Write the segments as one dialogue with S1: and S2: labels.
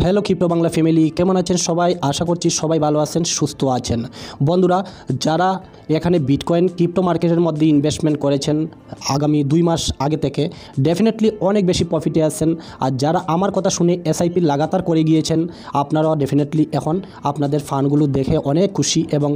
S1: Hello crypto Bangla family, কেমন আছেন সবাই? আশা করছি সবাই ভালো আছেন, সুস্থ আছেন। বন্ধুরা, যারা এখানে বিটকয়েন ক্রিপ্টো মার্কেটের মধ্যে ইনভেস্টমেন্ট করেছেন আগামী 2 মাস আগে থেকে, ডেফিনেটলি অনেক বেশি প্রফিটে আছেন। আর যারা আমার কথা শুনে এসআইপি লাগাতার করে গিয়েছেন, আপনারাও ডেফিনেটলি এখন আপনাদের ফান্ডগুলো দেখে অনেক খুশি এবং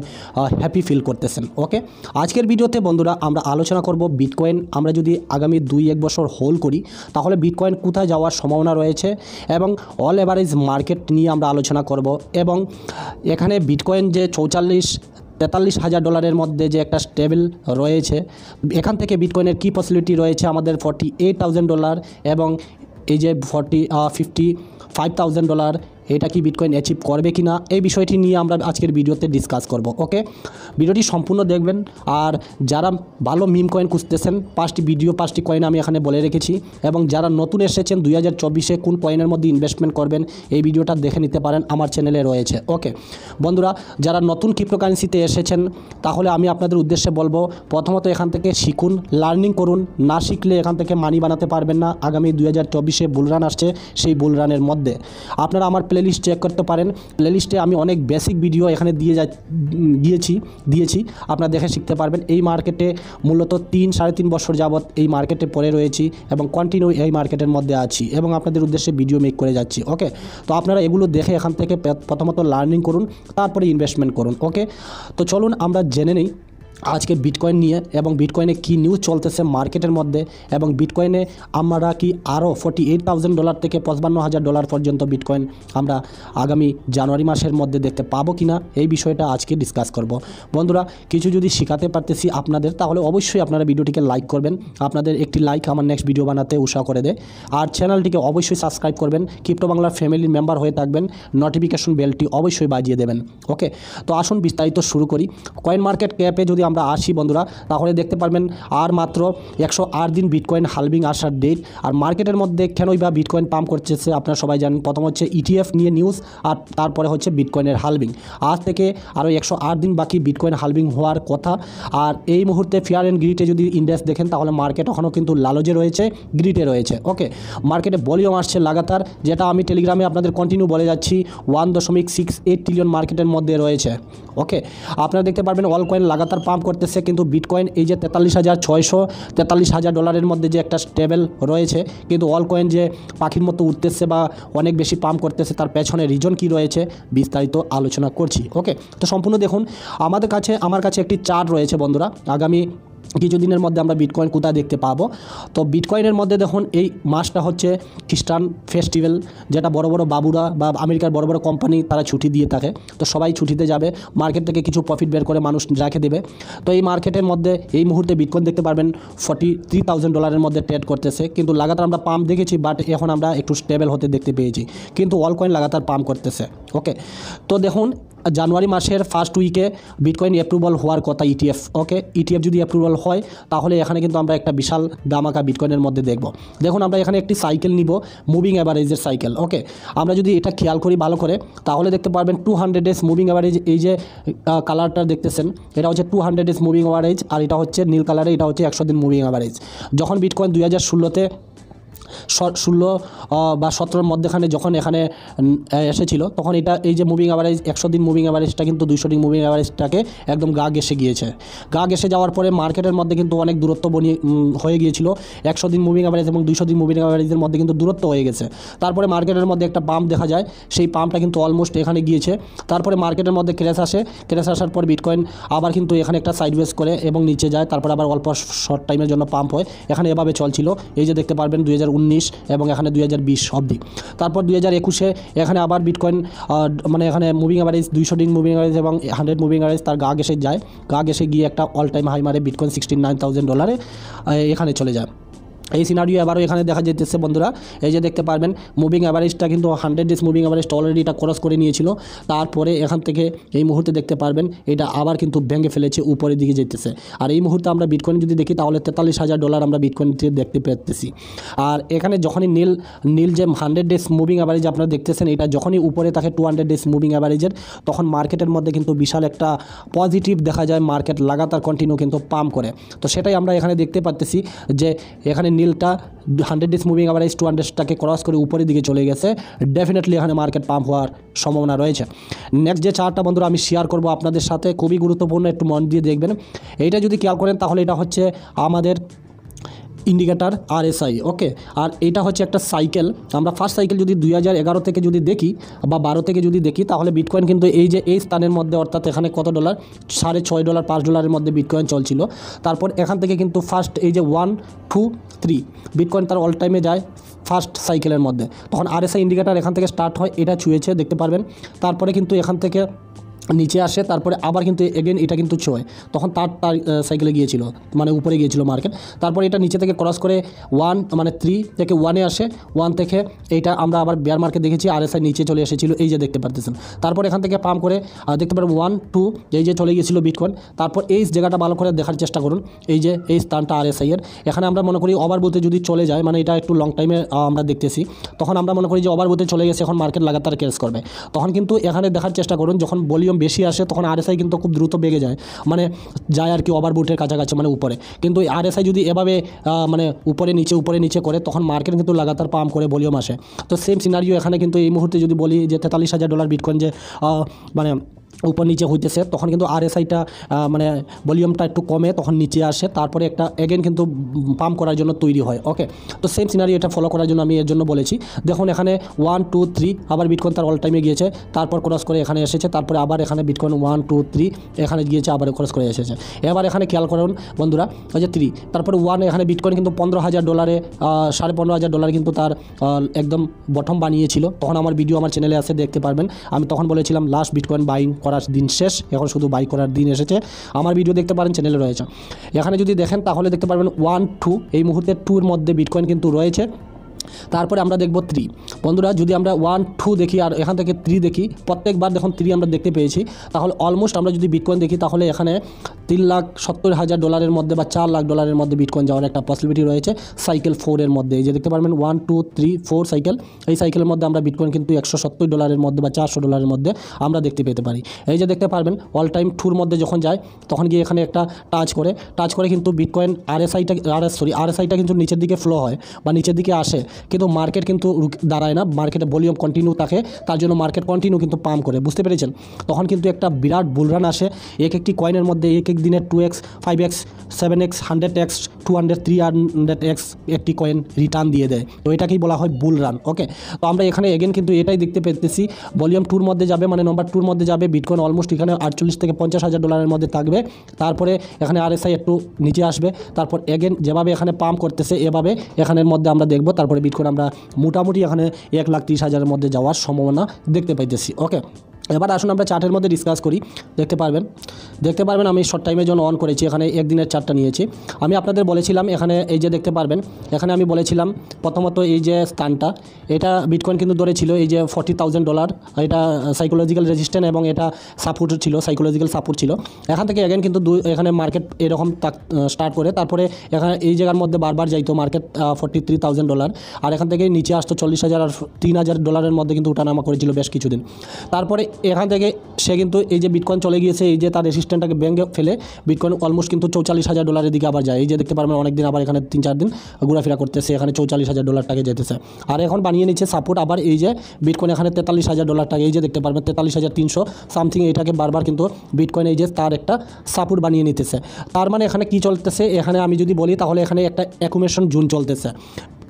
S1: হ্যাপি ফিল করতেছেন। ওকে, আজকের ভিডিওতে বন্ধুরা আমরা আলোচনা করব বিটকয়েন আমরা যদি আগামী 2-1 বছর হোল্ড করি তাহলে বিটকয়েন কোথায় যাওয়ার সম্ভাবনা রয়েছে এবং অল এভারেজ মার্কেট নিয়ে আমরা আলোচনা করব। এবং এখানে বিটকয়েন যে 43,000 ডলারের মধ্যে যে একটা স্টেবল রয়েছে, এখান থেকে বিটকয়েনের কী পসিবিলিটি রয়েছে আমাদের $48,000 এবং এই যে 55,000 ডলার, এটা কি বিটকয়েন অ্যাচিভ করবে কি না, এই বিষয়টি নিয়ে আমরা আজকের ভিডিওতে ডিসকাস করব। ওকে, ভিডিওটি সম্পূর্ণ দেখবেন। আর যারা ভালো মিম কয়েন খুঁজতেছেন, 5টি কয়েন আমি এখানে বলে রেখেছি। এবং যারা নতুন এসেছেন 2024-এ কোন কয়েনের মধ্যে ইনভেস্টমেন্ট করবেন, এই ভিডিওটা দেখে নিতে পারেন, আমার চ্যানেলে রয়েছে। ওকে বন্ধুরা, যারা নতুন ক্রিপ্টোকারেন্সিতে এসেছেন তাহলে আমি আপনাদের উদ্দেশ্যে বলবো, প্রথমত এখান থেকে শিখুন, লার্নিং করুন। না শিখলে এখান থেকে মানি বানাতে পারবেন না। আগামী 2024-এ বুলরান আসছে, সেই বুলরানের মধ্যে আপনারা আমার প্লেলিস্ট চেক করতে পারেন। প্লেলিস্টে আমি অনেক বেসিক ভিডিও এখানে দিয়েছি, আপনারা দেখে শিখতে পারবেন। এই মার্কেটে মূলত 3-3.5 বছর যাবৎ এই মার্কেটে পড়ে রয়েছি এবং কন্টিনিউ এই মার্কেটের মধ্যে আছি এবং আপনাদের উদ্দেশ্যে ভিডিও মেক করে যাচ্ছি। ওকে, তো আপনারা এগুলো দেখে এখান থেকে প্রথমত লার্নিং করুন, তারপরে ইনভেস্টমেন্ট করুন। ওকে, তো চলুন আমরা জেনে নিই আজকে বিটকয়েন নিয়ে এবং বিটকয়েনে কী নিউজ চলতেছে মার্কেটের মধ্যে। এবং বিটকয়েনে আমরা কি আরও $48,000 থেকে $55,000 পর্যন্ত বিটকয়েন আমরা আগামী জানুয়ারি মাসের মধ্যে দেখতে পাবো কি না, এই বিষয়টা আজকে ডিসকাস করব। বন্ধুরা, কিছু যদি শেখাতে পারতেছি আপনাদের, তাহলে অবশ্যই আপনারা ভিডিওটিকে লাইক করবেন। আপনাদের একটি লাইক আমার নেক্সট ভিডিও বানাতে উৎসাহ করে দেয়। আর চ্যানেলটিকে অবশ্যই সাবস্ক্রাইব করবেন, ক্রিপ্টো বাংলার ফ্যামিলির মেম্বার হয়ে থাকবেন, নোটিফিকেশন বেলটি অবশ্যই বাজিয়ে দেবেন। ওকে, তো আসুন বিস্তারিত শুরু করি। কয়েন মার্কেট ক্যাপে যদি আমরা আসি বন্ধুরা, তাহলে দেখতে পারবেন আর মাত্র 108 দিন বিটকয়েন হালভিং আসার ডেট। আর মার্কেটের মধ্যে কেনই বা বিটকয়েন পাম্প করতেছে আপনারা সবাই জানেন। প্রথম হচ্ছে ইটিএফ নিয়ে নিউজ, আর তারপরে হচ্ছে বিটকয়েনের হালভিং। আজ থেকে আরও 108 দিন বাকি বিটকয়েন হালভিং হওয়ার কথা। আর এই মুহূর্তে ফেয়ার অ্যান্ড গ্রিটে যদি ইন্ডেক্স দেখেন তাহলে মার্কেট এখনও কিন্তু লালজে রয়েছে, গ্রিটে রয়েছে। ওকে, মার্কেটে ভলিউম আসছে লাগাতার, যেটা আমি টেলিগ্রামে আপনাদের কন্টিনিউ বলে যাচ্ছি। 1.68 ট্রিলিয়ন মার্কেটের মধ্যে রয়েছে। ওকে, আপনারা দেখতে পারবেন অল কয়েন লাগাতার পাম্প করতেছে, কিন্তু বিটকয়েন এই যে $43,643 মধ্যে যে একটা স্টেবল রয়েছে, কিন্তু অল কয়েন যে পাখির মতো উঠতেছে বা অনেক বেশি পাম্প করতেছে, তার পেছনে রিজন কি রয়েছে বিস্তারিত আলোচনা করছি। ওকে, তো সম্পূর্ণ দেখুন। আমার কাছে একটি চার্ট রয়েছে বন্ধুরা। আগামী কিছুদিনের মধ্যে আমরা বিটকয়েন কোথায় দেখতে পাবো। তো বিটকয়েনের মধ্যে দেখুন, এই মাসটা হচ্ছে খ্রিস্টান ফেস্টিভ্যাল, যেটা বড় বড় বাবুরা বা আমেরিকার বড় বড় কোম্পানি তারা ছুটি দিয়ে থাকে। তো সবাই ছুটিতে যাবে, মার্কেট থেকে কিছু প্রফিট বের করে মানুষ রেখে দেবে। তো এই মার্কেটের মধ্যে এই মুহূর্তে বিটকয়েন দেখতে পারবেন $43,000 মধ্যে ট্রেড করতেছে, কিন্তু লাগাতার আমরা পাম্প দেখেছি, বাট এখন আমরা একটু স্টেবল হতে দেখতে পেয়েছি, কিন্তু অল কয়েন লাগাতার পাম্প করতেছে। ওকে, তো দেখুন জানুয়ারি মাসের ফার্স্ট উইকে বিটকয়েন অ্যাপ্রুভাল হওয়ার কথা ইটিএফ। ওকে, ইটিএফ যদি অ্যাপ্রুভাল হয় তাহলে এখানে কিন্তু আমরা একটা বিশাল দামাকা বিটকয়েনের মধ্যে দেখব। দেখুন আমরা এখানে একটি সাইকেল নিব, মুভিং অ্যাভারেজের সাইকেল। ওকে, আমরা যদি এটা খেয়াল করি ভালো করে তাহলে দেখতে পারবেন 200 ডেজ মুভিং অ্যাভারেজ। এই যে কালারটা দেখতেছেন, এটা হচ্ছে 200 ডেজ মুভিং অ্যাভারেজ, আর এটা হচ্ছে নীল কালারে, এটা হচ্ছে 100 দিন মুভিং অ্যাভারেজ। যখন বিটকয়েন 2016-তে 16 বা 17-র মধ্যেখানে যখন এখানে এসেছিল, তখন এটা এই যে মুভিং অ্যাভারেজ 100 দিন মুভিং অ্যাভারেজটা কিন্তু 200 দিন মুভিং অ্যাভারেজটাকে একদম গা ঘেঁষে গিয়েছে। গা ঘেঁষে যাওয়ার পরে মার্কেটের মধ্যে কিন্তু অনেক দূরত্ব হয়ে গিয়েছিল। 100 দিন মুভিং অ্যাভারেজ এবং 200 দিন মুভিং অ্যাভারেজের মধ্যে কিন্তু দূরত্ব হয়ে গেছে। তারপরে মার্কেটের মধ্যে একটা পাম্প দেখা যায়, সেই পাম্পটা কিন্তু অলমোস্ট এখানে গিয়েছে। তারপরে মার্কেটের মধ্যে ক্র্যাশ আসার পর বিটকয়েন আবার কিন্তু এখানে একটা সাইডওয়েজ করে এবং নিচে যায়, তারপর আবার অল্প শর্ট টাইমের জন্য পাম্প হয়। এখানে এভাবে চলছিল, এই যে দেখতে পারবেন 2019 এবং এখানে 2020 অবধি। তারপর 2021-এ এখানে আবার বিটকয়েন মানে এখানে মুভিং অ্যাভারেজ 200 দিন মুভিং অ্যাভারেজ এবং 100 মুভিং অ্যাভারেজ তার গা ঘেঁষে গিয়ে একটা অল টাইম হাই মারে, বিটকয়েন $69,000 এখানে চলে যায়। এই সিনারিও আবারও এখানে দেখা যেতেছে বন্ধুরা। এই যে দেখতে পারবেন মুভিং অ্যাভারেজটা কিন্তু 100 ডেজ মুভিং অ্যাভারেজটা অলরেডি এটা ক্রস করে নিয়েছিল। তারপরে এখান থেকে এই মুহূর্তে দেখতে পারবেন এটা আবার কিন্তু ভেঙে ফেলেছে, উপরের দিকে যেতেছে। আর এই মুহূর্তে আমরা বিটকয়েন যদি দেখি তাহলে $43,000 আমরা বিটকয়েনতে দেখতে পেতেছি। আর এখানে যখনই নীল যে 100 ডেজ মুভিং অ্যাভারেজ আপনারা দেখতেছেন, এটা যখনই উপরে থাকে 200 ডেজ মুভিং অ্যাভারেজের, তখন মার্কেটের মধ্যে কিন্তু বিশাল একটা পজিটিভ দেখা যায়। মার্কেট লাগাতার কন্টিনিউ কিন্তু পাম্প করে। তো সেটাই আমরা এখানে দেখতে পাচ্ছি যে এখানে ক্যান্ডেলটা 100 ডেজ মুভিং অ্যাভারেজ 200টাকে ক্রস করে উপরের দিকে চলে গেছে, ডেফিনেটলি এখানে মার্কেট পাম্প হওয়ার সম্ভাবনা রয়েছে। নেক্সট যে চার্টটা বন্ধুরা আমি শেয়ার করব আপনাদের সাথে, খুবই গুরুত্বপূর্ণ, একটু মন দিয়ে দেখবেন। এইটা যদি খেয়াল করেন তাহলে এটা হচ্ছে আমাদের ইন্ডিকেটার RSI, ওকে। আর এটা হচ্ছে একটা সাইকেল। আমরা ফার্স্ট সাইকেল যদি 2011 থেকে যদি দেখি বা 12 থেকে যদি দেখি তাহলে বিটকয়েন কিন্তু এই যে এই স্থানের মধ্যে, অর্থাৎ এখানে কত ডলার, $6.5 $5 মধ্যে বিটকয়েন চলছিল। তারপর এখান থেকে কিন্তু ফার্স্ট এই যে 1 2 3 বিটকয়েন তার অল টাইমে যায় ফার্স্ট সাইকেলের মধ্যে, তখন RSI ইন্ডিকেটার এখান থেকে স্টার্ট হয়, এটা ছুঁয়েছে দেখতে পারবেন। তারপরে কিন্তু এখান থেকে নিচে আসে, তারপরে আবার কিন্তু এগেন এটা কিন্তু ছয়, তখন তার সাইকেলে গিয়েছিল, মানে উপরে গিয়েছিল মার্কেট। তারপরে এটা নিচে থেকে ক্রস করে 1 মানে 3 থেকে 1-এ আসে, 1 থেকে এইটা আমরা আবার বেয়ার মার্কেট দেখেছি, RSI নিচে চলে এসেছিল, এই যে দেখতে পারতেছেন। তারপর এখান থেকে পাম্প করে দেখতে পারেন 1 2 এই যে চলে গিয়েছিল বিটকয়েন। তারপর এই জায়গাটা ভালো করে দেখার চেষ্টা করুন, এই যে এই স্থানটা RSI এর, এখানে আমরা মনে করি ওভারবুথে যদি চলে যায়, মানে এটা একটু লং টাইমে আমরা দেখতেছি, তখন আমরা মনে করি যে ওভারবুথে চলে গেছে, এখন মার্কেট লাগাতার ক্যাশ করবে। তখন কিন্তু এখানে দেখার চেষ্টা করুন, যখন ভলিউম বেশি আসে তখন RSI কিন্তু খুব দ্রুত বেগে যায়, মানে যায় আর কি ওভারবুটের কাছাকাছি, মানে উপরে। কিন্তু RSI যদি এভাবে মানে উপরে নিচে করে, তখন মার্কেট কিন্তু লাগাতার পাম্প করে ভলিউম আসে। তো সেম সিনারিও এখানে কিন্তু এই মুহূর্তে যদি বলি যে $43,000 বিটকয়েন যে মানে উপর নিচে হইতেছে, তখন কিন্তু RSIটা মানে ভলিউমটা একটু কমে, তখন নিচে আসে, তারপরে একটা এগেন কিন্তু পাম্প করার জন্য তৈরি হয়, ওকে। তো সেম সিনারি এটা ফলো করার জন্য আমি এর জন্য বলেছি। দেখুন এখানে 1 2 3 আবার বিটকয়েন তার অল টাইমে গিয়েছে, তারপর ক্রস করে এখানে এসেছে, তারপরে আবার এখানে বিটকয়েন 1 2 3 এখানে গিয়েছে, আবার ক্রস করে এসেছে। এবার এখানে খেয়াল করুন বন্ধুরা, ওই যে 3, তারপরে 1, এখানে বিটকয়েন কিন্তু $15,000 $15,500 কিন্তু তার একদম বটম বানিয়েছিল। তখন আমার ভিডিও আমার চ্যানেলে আছে, দেখতে পারবেন। আমি তখন বলেছিলাম লাস্ট বিটকয়েন বাইং করার দিন শেষ, এখন শুধু বাই করার দিন এসেছে। আমার ভিডিও দেখতে পারেন, চ্যানেলে রয়েছে। এখানে যদি দেখেন তাহলে দেখতে পারবেন 1 2 এই মুহূর্তে 2-এর মধ্যে বিটকয়েন কিন্তু রয়েছে। তারপরে আমরা দেখব 3 বন্ধুরা, যদি আমরা 1 2 দেখি আর এখান থেকে 3 দেখি, প্রত্যেকবার দেখুন 3 আমরা দেখতে পেয়েছি, তাহলে অলমোস্ট আমরা যদি বিটকয়েন দেখি তাহলে এখানে $3,70,000 মধ্যে বা $4,00,000 মধ্যে বিটকয়েন যাওয়ার একটা পসিবিলিটি রয়েছে সাইকেল 4-এর মধ্যে। এই যে দেখতে পারবেন 1 2 3 4 সাইকেল, এই সাইকেলের মধ্যে আমরা বিটকয়েন কিন্তু $170 মধ্যে বা $400 মধ্যে আমরা দেখতে পেতে পারি। এই যে দেখতে পারবেন অল টাইম 2-এর মধ্যে যখন যায়, তখন গিয়ে এখানে একটা টাচ করে কিন্তু বিটকয়েন RSIটা কিন্তু নিচের দিকে ফ্লো হয় বা নিচের দিকে আসে, কিন্তু মার্কেট কিন্তু দাঁড়ায় না, মার্কেটে ভলিউম কন্টিনিউ থাকে, তার জন্য মার্কেট কন্টিনিউ কিন্তু পাম্প করে, বুঝতে পেরেছেন। তখন কিন্তু একটা বিরাট বুলরান আসে, একটি কয়েনের মধ্যে এক দিনে 2x 5x 7x 100x 200 300x একটি কয়েন রিটার্ন দিয়ে দেয়, তো এটাকেই বলা হয় বুলরান, ওকে। তো আমরা এখানে এগেন কিন্তু এটাই দেখতে পেতেছি, ভলিউম 2-এর মধ্যে যাবে, মানে নম্বর 2-এর মধ্যে যাবে, বিটকয়েন অলমোস্ট এখানে $48,000 থেকে $50,000 মধ্যে থাকবে। তারপরে এখানে RSI একটু নিচে আসবে, তারপর এগেন যেভাবে এখানে পাম্প করতেছে এভাবে এখানের মধ্যে আমরা দেখব, তারপরে বিটকয়েন আমরা মোটামুটি এখানে 1,30,000-এর মধ্যে যাওয়ার সম্ভাবনা দেখতে পাইতেছি, ওকে। এবার আসুন আমরা চার্টের মধ্যে ডিসকাস করি। দেখতে পারবেন আমি শর্ট টাইমের জন্য অন করেছি, এখানে একদিনের চার্টটা নিয়েছি। আমি আপনাদের বলেছিলাম এখানে এই যে দেখতে পারবেন, এখানে আমি বলেছিলাম প্রথমত এই যে স্থানটা, এটা বিটকয়েন কিন্তু ধরেছিল এই যে $40,000, এটা সাইকোলজিক্যাল রেজিস্ট্যান্স এবং এটা সাপোর্ট ছিল, সাইকোলজিক্যাল সাপোর্ট ছিল। এখান থেকে এগেন কিন্তু এখানে মার্কেট এরকম স্টার্ট করে, তারপরে এখানে এই জায়গার মধ্যে বারবার যাইতো মার্কেট $43,000, আর এখান থেকে নিচে আসতো $40,000 আর $3,000 মধ্যে কিন্তু ওঠানামা করেছিল বেশ কিছুদিন। তারপরে এখান থেকে সে কিন্তু এই যে বিটকয়েন চলে গিয়েছে, এই যে তার রেজিস্ট্যান্সটাকে ভেঙে ফেলে বিটকয়েন অলমোস্ট কিন্তু $44,000 দিকে আবার যায়। এই যে দেখতে পারবেন অনেকদিন আবার এখানে 3-4 দিন ঘোরাফেরা করতেছে, এখানে $44,000 যেতেছে, আর এখন বানিয়ে নিচ্ছে সাপোর্ট। আবার এই যে বিটকয়েন এখানে $43,000, এই যে দেখতে পারবেন 43,300 সামথিং, এটাকে বারবার কিন্তু বিটকয়েন এই যে তার একটা সাপোর্ট বানিয়ে নিতেছে। তার মানে এখানে কি চলতেছে, এখানে আমি যদি বলি তাহলে এখানে একটা অ্যাকুমুলেশন জোন চলতেছে।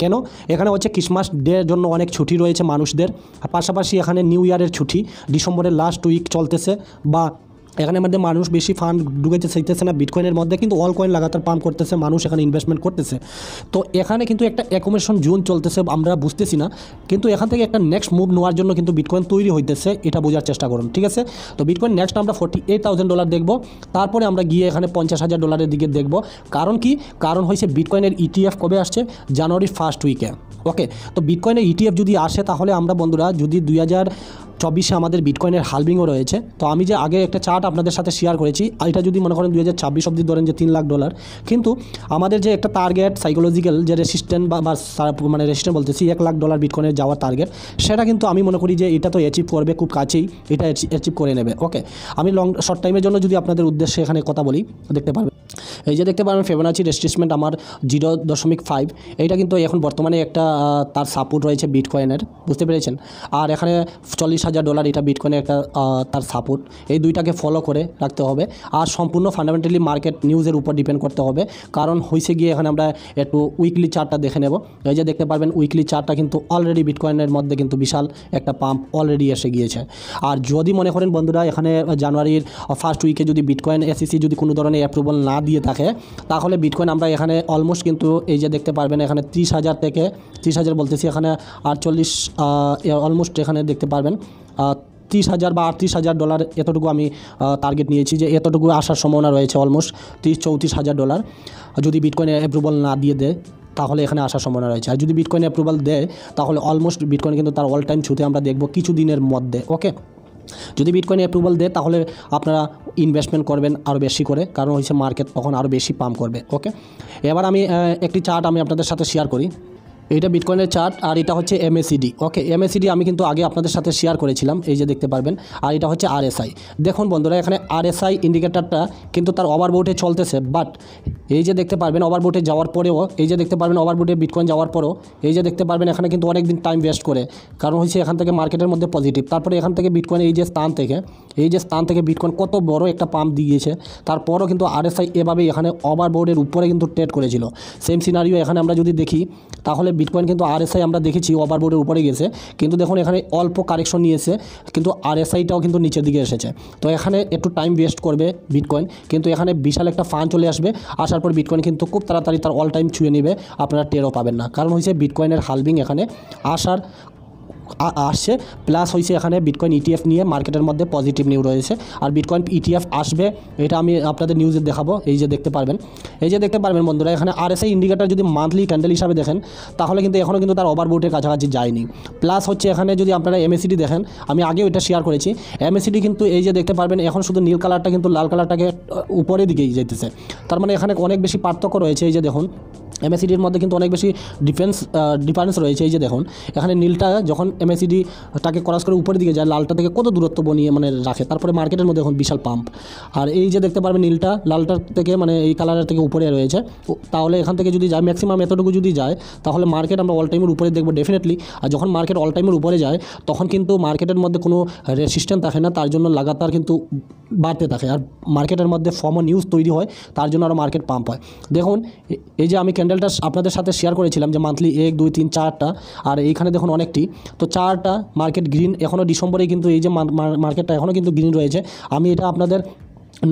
S1: কেন? এখানে হচ্ছে ক্রিসমাস ডের জন্য অনেক ছুটি রয়েছে মানুষদের, পাশাপাশি এখানে নিউ ইয়ারের ছুটি, ডিসেম্বরের লাস্ট উইক চলতেছে, বা এখানে মধ্যে মানুষ বেশি ফান্ড ঢুকেছে চাইতেছে না বিটকয়েনের মধ্যে, কিন্তু অল কয়েন লাগাতার পাম্প করতেছে, মানুষ এখানে ইনভেস্টমেন্ট করতেছে। তো এখানে কিন্তু একটা অ্যাকুমুলেশন জোন চলতেছে, আমরা বুঝতেছি না, কিন্তু এখান থেকে একটা নেক্সট মুভ নেওয়ার জন্য কিন্তু বিটকয়েন তৈরি হইতেছে, এটা বোঝার চেষ্টা করুন, ঠিক আছে। তো বিটকয়েন নেক্সট আমরা $48,000 দেখব, তারপরে আমরা গিয়ে এখানে $50,000 দিকে দেখব। কারণ কি? কারণ হয়েছে বিটকয়েনের ETF কবে আসছে? জানুয়ারির ফার্স্ট উইকে, ওকে। তো বিটকয়েনের ETF যদি আসে তাহলে আমরা বন্ধুরা যদি 2024 আমাদের বিটকয়েনের হালভিংও রয়েছে। তো আমি যে আগে একটা চার্ট আপনাদের সাথে শেয়ার করেছি, এটা যদি মনে করেন 2026 অবধি ধরেন যে $3 লাখ, কিন্তু আমাদের যে একটা টার্গেট সাইকোলজিক্যাল যে রেসিস্ট্যান্ট বা মানে রেসিস্ট্যান্ট বলতেছি $1 লাখ বিটকয়েনের যাওয়ার টার্গেট, সেটা কিন্তু আমি মনে করি যে এটা তো অ্যাচিভ করবে, খুব কাছেই এটা অ্যাচিভ করে নেবে। ওকে, আমি শর্ট টাইমের জন্য যদি আপনাদের উদ্দেশ্যে এখানে কথা বলি, দেখতে পারবেন এই যে দেখতে পারবেন ফিবোনাচি রেজিস্ট্রেশন আমার 0.5, এইটা কিন্তু এখন বর্তমানে একটা তার সাপোর্ট রয়েছে বিটকয়েনের, বুঝতে পেরেছেন। আর এখানে $40,000 এটা বিটকয়েনের একটা তার সাপোর্ট। এই দুইটাকে ফলো করে রাখতে হবে, আর সম্পূর্ণ ফান্ডামেন্টালি মার্কেট নিউজের উপর ডিপেন্ড করতে হবে। কারণ হয়েছে গিয়ে এখানে আমরা একটু উইকলি চার্টটা দেখে নেব। এই যে দেখতে পারবেন উইকলি চার্টটা কিন্তু অলরেডি বিটকয়েনের মধ্যে কিন্তু বিশাল একটা পাম্প অলরেডি এসে গিয়েছে। আর যদি মনে করেন বন্ধুরা এখানে জানুয়ারির ফার্স্ট উইকে যদি বিটকয়েন SEC যদি কোনো ধরনের অ্যাপ্রুভাল না দিয়ে থাকে, তাহলে বিটকয়েন আমরা এখানে অলমোস্ট কিন্তু এই যে দেখতে পারবেন এখানে 30,000 থেকে 30,000 বলতেছি, এখানে 48 অলমোস্ট এখানে দেখতে পারবেন 30,000 বা $38,000 এতটুকু আমি টার্গেট নিয়েছি, যে এতটুকু আসার সম্ভাবনা রয়েছে। অলমোস্ট $34,000 যদি বিটকয়েন অ্যাপ্রুভাল না দিয়ে দেয়, তাহলে এখানে আসার সম্ভাবনা রয়েছে। আর যদি বিটকয়েন অ্যাপ্রুভাল দেয়, তাহলে অলমোস্ট বিটকয়েন কিন্তু তার অল টাইম ছুতে আমরা দেখব কিছু দিনের মধ্যে। ওকে, যদি বিটকয়েন অ্যাপ্রুভাল দেয়, তাহলে আপনারা ইনভেস্টমেন্ট করবেন আরও বেশি করে, কারণ হচ্ছে মার্কেট তখন আরও বেশি পাম্প করবে। ওকে, এবার আমি একটি চার্ট আমি আপনাদের সাথে শেয়ার করি। এইটা বিটকয়েনের চার্ট, আর এটা হচ্ছে MACD। ওকে, MACD আমি কিন্তু আগে আপনাদের সাথে শেয়ার করেছিলাম, এই যে দেখতে পারবেন। আর এটা হচ্ছে RSI। দেখুন বন্ধুরা, এখানে RSI ইন্ডিকেটারটা কিন্তু তার ওভারবোটে চলতেছে, বাট এই যে দেখতে পারবেন ওভারবোটে যাওয়ার পরেও, এই যে দেখতে পারবেন ওভারবোটে বিটকয়েন যাওয়ার পরেও, এই যে দেখতে পারবেন এখানে কিন্তু অনেক দিন টাইম ওয়েস্ট করে, কারণ হচ্ছে এখান থেকে মার্কেটের মধ্যে পজিটিভ, তারপরে এখান থেকে বিটকয়েন এই যে স্থান থেকে বিটকয়েন কত বড় একটা পাম্প দিয়েছে, তারপরও কিন্তু RSI এভাবেই এখানে ওভারবোর্ডের উপরে কিন্তু ট্রেড করেছিল। সেম সিনারিও এখানে আমরা যদি দেখি, তাহলে বিটকয়েন কিন্তু RSI আমরা দেখেছি ওভারবোর্ডের উপরে গেছে, কিন্তু দেখুন এখানে অল্প কারেকশন নিয়েছে, কিন্তু RSIটাও কিন্তু নিচের দিকে এসেছে। তো এখানে একটু টাইম ওয়েস্ট করবে বিটকয়েন, কিন্তু এখানে বিশাল একটা ফান্ড চলে আসবে। আসার পর বিটকয়েন কিন্তু খুব তাড়াতাড়ি তার অল টাইম ছুঁয়ে নেবে, আপনারা টেরও পাবেন না। কারণ হচ্ছে বিটকয়েনের হালভিং এখানে আসছে, প্লাস হয়েছে এখানে বিটকয়েন ETF নিয়ে মার্কেটের মধ্যে পজিটিভ নিউজ রয়েছে। আর বিটকয়েন ETF আসবে, এটা আমি আপনাদের নিউজে দেখাবো। এই যে দেখতে পারবেন বন্ধুরা, এখানে RSI ইন্ডিকেটার যদি মান্থলি ক্যান্ডেল হিসাবে দেখেন, তাহলে কিন্তু এখনও কিন্তু তার ওভারবোটের কাছাকাছি যায়নি। প্লাস হচ্ছে এখানে যদি আপনারা MACD দেখেন, আমি আগেও এটা শেয়ার করেছি, MACD কিন্তু এই যে দেখতে পারবেন এখন শুধু নীল কালারটা কিন্তু লাল কালারটাকে উপরের দিকেই যেতেছে, তার মানে এখানে অনেক বেশি পার্থক্য রয়েছে। এই যে দেখুন MACDর মধ্যে কিন্তু অনেক বেশি ডিফারেন্স রয়েছে। এই যে দেখুন এখানে নীলটা যখন MACDটাকে ক্রস করে উপরের দিকে যায়, লালটা থেকে কত দূরত্ব বনিয়ে মানে রাখে, তারপরে মার্কেটের মধ্যে এখন বিশাল পাম্প। আর এই যে দেখতে পারবেন নীলটা লালটার থেকে মানে এই কালারের থেকে উপরে রয়েছে, তাহলে এখান থেকে যদি যায় ম্যাক্সিমাম এতটুকু যদি যায়, তাহলে মার্কেট আমরা অল টাইমের উপরে দেখবো ডেফিনেটলি। আর যখন মার্কেট অল টাইমের উপরে যায়, তখন কিন্তু মার্কেটের মধ্যে কোনো রেসিস্ট্যান্স থাকে না, তার জন্য লাগাতার কিন্তু বাড়তে থাকে, আর মার্কেটের মধ্যে নিউজ তৈরি হয়, তার জন্য আরও মার্কেট পাম্প হয়। দেখুন এই যে আমি ক্যান্ডেলটা আপনাদের সাথে শেয়ার করেছিলাম যে মান্থলি 1, 2, 3, 4টা, আর এইখানে দেখুন অনেকটি, তো 4টা মার্কেট গ্রিন, এখনও ডিসেম্বরেই কিন্তু এই যে মার্কেটটা এখনও কিন্তু গ্রিন রয়েছে। আমি এটা আপনাদের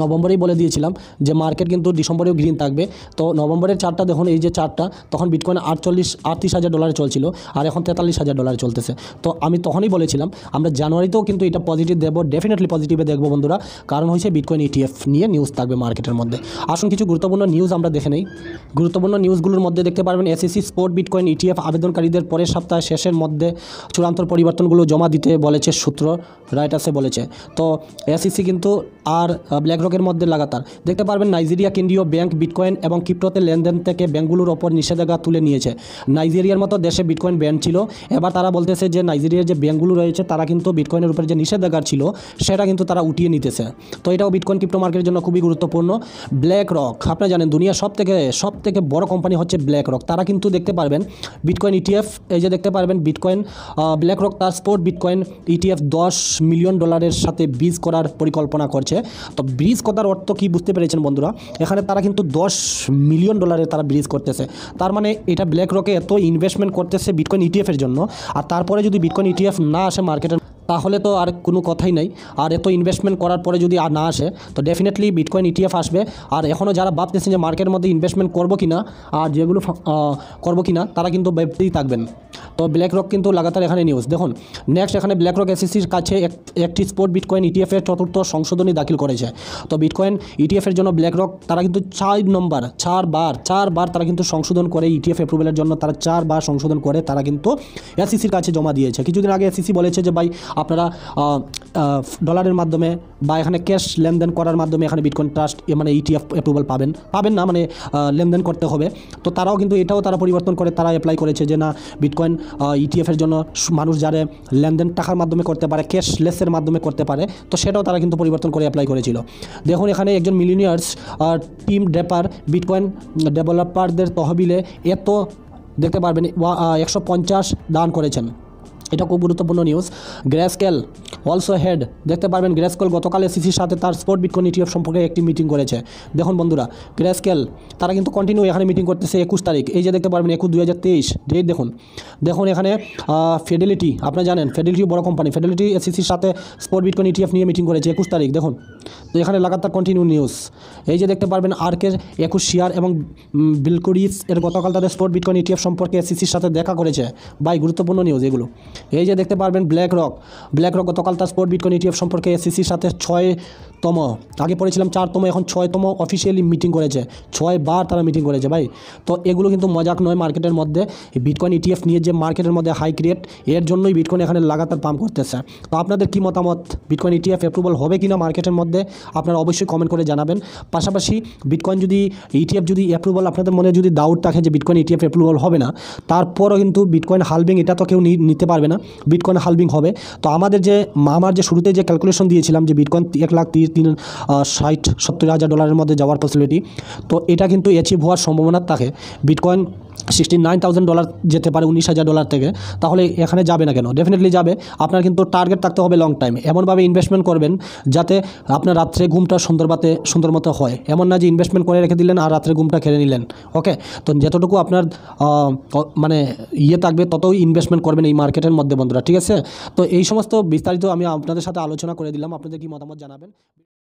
S1: নভেম্বরেই বলে দিয়েছিলাম যে মার্কেট কিন্তু ডিসেম্বরেও গ্রিন থাকবে। তো নভেম্বরের চার্টটা দেখুন, এই যে চার্টটা, তখন বিটকয়েন $38,000 চলছিল, আর এখন $43,000 চলতেছে। তো আমি তখনই বলেছিলাম আমরা জানুয়ারিতেও কিন্তু এটা পজিটিভ দেবো, ডেফিনেটলি পজিটিভে দেখবো বন্ধুরা, কারণ হচ্ছে বিটকয়েন ETF নিয়ে নিউজ থাকবে মার্কেটের মধ্যে। আসুন কিছু গুরুত্বপূর্ণ নিউজ আমরা দেখে নেই। গুরুত্বপূর্ণ নিউজগুলোর মধ্যে দেখতে পারবেন SEC স্পট বিটকয়েন ETF আবেদনকারীদের পরের সপ্তাহে শেষের মধ্যে চূড়ান্ত পরিবর্তনগুলো জমা দিতে বলেছে, সূত্র রয়টার্সে বলেছে। তো SEC কিন্তু আর ব্ল্যাকরকের মধ্যে লাগাতার দেখতে পারবেন নাইজেরিয়া কেন্দ্রীয় ব্যাংক বিটকয়েন এবং ক্রিপ্টোতে লেনদেন থেকে ব্যাংকগুলোর ওপর নিষেধাজ্ঞা তুলে নিয়েছে। নাইজেরিয়ার মতো দেশে বিটকয়েন ব্যান ছিল, এবার তারা বলতেছে যে নাইজেরিয়ার যে ব্যাংকগুলো রয়েছে তারা কিন্তু বিটকয়েনের উপরে যে নিষেধাজ্ঞা ছিল সেটা কিন্তু তারা উঠিয়ে নিতেছে। তো এটাও বিটকয়েন ক্রিপ্টো মার্কেটের জন্য খুবই গুরুত্বপূর্ণ। ব্ল্যাকরক, আপনারা জানেন দুনিয়ার সব থেকে বড় কোম্পানি হচ্ছে ব্ল্যাকরক, তারা কিন্তু দেখতে পারবেন বিটকয়েন ETF, এই যে দেখতে পারবেন বিটকয়েন ব্ল্যাকরক তার স্পট বিটকয়েন ETF $10 মিলিয়ন সাথে ব্রিজ করার পরিকল্পনা করছে। তো ব্রিজ করার অর্থ কি বুঝতে পেরেছেন বন্ধুরা, এখানে তারা কিন্তু $10 মিলিয়ন তারা ব্রিজ করতেছে, তার মানে এটা ব্ল্যাকরকে এত ইনভেস্টমেন্ট করতেছে বিটকয়েন ETF-এর জন্য। আর তারপরে যদি বিটকয়েন ETF না আসে মার্কেটে, তাহলে তো আর কোনো কথাই নাই। আর এত ইনভেস্টমেন্ট করার পরে যদি আর না আসে, তো ডেফিনেটলি বিটকয়েন ETF আসবে। আর এখনও যারা ভাবতেছেন যে মার্কেটের মধ্যে ইনভেস্টমেন্ট করবো কিনা আর যেগুলো করবো কিনা, তারা কিন্তু ভাবতেই থাকবেন। তো ব্ল্যাক রক কিন্তু লাগাতার এখানে নিউজ দেখুন। নেক্সট এখানে ব্ল্যাক রক এসএসসির কাছে একটি স্পট বিটকয়েন ইটিএফের চতুর্থ সংশোধনী দাখিল করেছে। তো বিটকয়েন ইটিএফের জন্য ব্ল্যাক রক তারা কিন্তু 4বার তারা কিন্তু সংশোধন করে ইটিএফ অ্যাপ্রুভেলের জন্য তারা 4বার সংশোধন করে তারা কিন্তু এসএসসির কাছে জমা দিয়েছে। কিছুদিন আগে এসএসসি বলেছে যে ভাই আপনারা ডলারের মাধ্যমে বা এখানে ক্যাশ লেনদেন করার মাধ্যমে এখানে বিটকয়েন ট্রাস্ট মানে ইটিএফ অ্যাপ্রুভাল পাবেন না, মানে লেনদেন করতে হবে। তো তারাও কিন্তু এটাও তারা পরিবর্তন করে তারা অ্যাপ্লাই করেছে যে না বিটকয়েন ইটিএফের জন্য মানুষ যারা লেনদেন টাকার মাধ্যমে করতে পারে, ক্যাশলেসের মাধ্যমে করতে পারে, তো সেটাও তারা কিন্তু পরিবর্তন করে অ্যাপ্লাই করেছিল। দেখুন এখানে একজন মিলিনিয়ার্স টিম ড্রেপার বিটকয়েন ডেভেলপারদের তহবিলে এত দেখতে পারবেন 150 দান করেছেন। এটা খুব গুরুত্বপূর্ণ নিউজ। গ্রেস্কেল অলসো হেড দেখতে পারবেন গ্রেস্কেল গতকাল এসএসসির সাথে তার স্পট বিটকয়েন ইটিএফ সম্পর্কে একটি মিটিং করেছে। দেখুন বন্ধুরা গ্রেস্কেল তারা কিন্তু কন্টিনিউ এখানে মিটিং করতেছে 21 তারিখ, এই যে দেখতে পারবেন 21/2023 ডেট দেখুন এখানে ফিডেলিটি, আপনারা জানেন ফিডেলিটি বড় কোম্পানি, ফিডেলিটি এসএসসির সাথে স্পট বিটকয়েন ইটিএফ নিয়ে মিটিং করেছে 21 তারিখ। দেখুন তো এখানে লাগাতার কন্টিনিউ নিউজ। এই যে দেখতে পারবেন আর্কের 21 শেয়ার এবং বিলকুরিস এর গতকাল তাদের স্পট বিটকয়েন ইটিএফ সম্পর্কে এসএসসির সাথে দেখা করেছে। বাই গুরুত্বপূর্ণ নিউজ এগুলো। এই যে দেখতে পারবেন ব্ল্যাক রক গতকাল তার স্পট বিটকয়েন ইটিএফ সম্পর্কে এসএসসির সাথে 6তম, আগে পড়েছিলাম 4তম, এখন 6তম অফিসিয়ালি মিটিং করেছে। 6বার তারা মিটিং করেছে ভাই। তো এগুলো কিন্তু মজাক নয় মার্কেটের মধ্যে। বিটকয়েন ইটিএফ নিয়ে যে মার্কেটের মধ্যে হাই ক্রিয়েট, এর জন্যই বিটকয়েন এখানে লাগাতার পাম্প করতেছে। তো আপনাদের কি মতামত, বিটকয়েন ইটিএফ অ্যাপ্রুভাল হবে কিনা মার্কেটের মধ্যে আপনারা অবশ্যই কমেন্ট করে জানাবেন। পাশাপাশি বিটকয়েন যদি ইটিএফ যদি অ্যাপ্রুভাল আপনাদের মনে যদি ডাউট থাকে যে বিটকয়েন ইটিএফ অ্যাপ্রুভাল হবে না, তারপরও কিন্তু বিটকয়েন হালভিং এটা তো কেউ নিতে পারবে না, বিটকয়েন হালভিং হবে। তো আমার যে শুরুতে যে ক্যালকুলেশন দিয়েছিলাম যে বিটকয়েন 1,60,70,000 মধ্যে যাওয়ার পসিবিলিটি, তো এটা কিন্তু অ্যাচিভ হওয়ার সম্ভাবনা থাকে। বিটকয়েন $69,000 যেতে পারে $19,000 থেকে, তাহলে এখানে যাবে না কেন? ডেফিনেটলি যাবে। আপনার কিন্তু টার্গেট থাকতে হবে লং টাইম, এমনভাবে ইনভেস্টমেন্ট করবেন যাতে আপনার রাত্রে ঘুমটা সুন্দর মতো হয়। এমন না যে ইনভেস্টমেন্ট করে রেখে দিলেন আর রাত্রে ঘুমটা খেলে নিলেন। ওকে, তো যতটুকু আপনার মানে থাকবে ততই ইনভেস্টমেন্ট করবেন এই মার্কেটের মধ্যে বন্ধুরা, ঠিক আছে? তো এই সমস্ত বিস্তারিত আমি আপনাদের সাথে আলোচনা করে দিলাম, আপনাদের কি মতামত জানাবেন।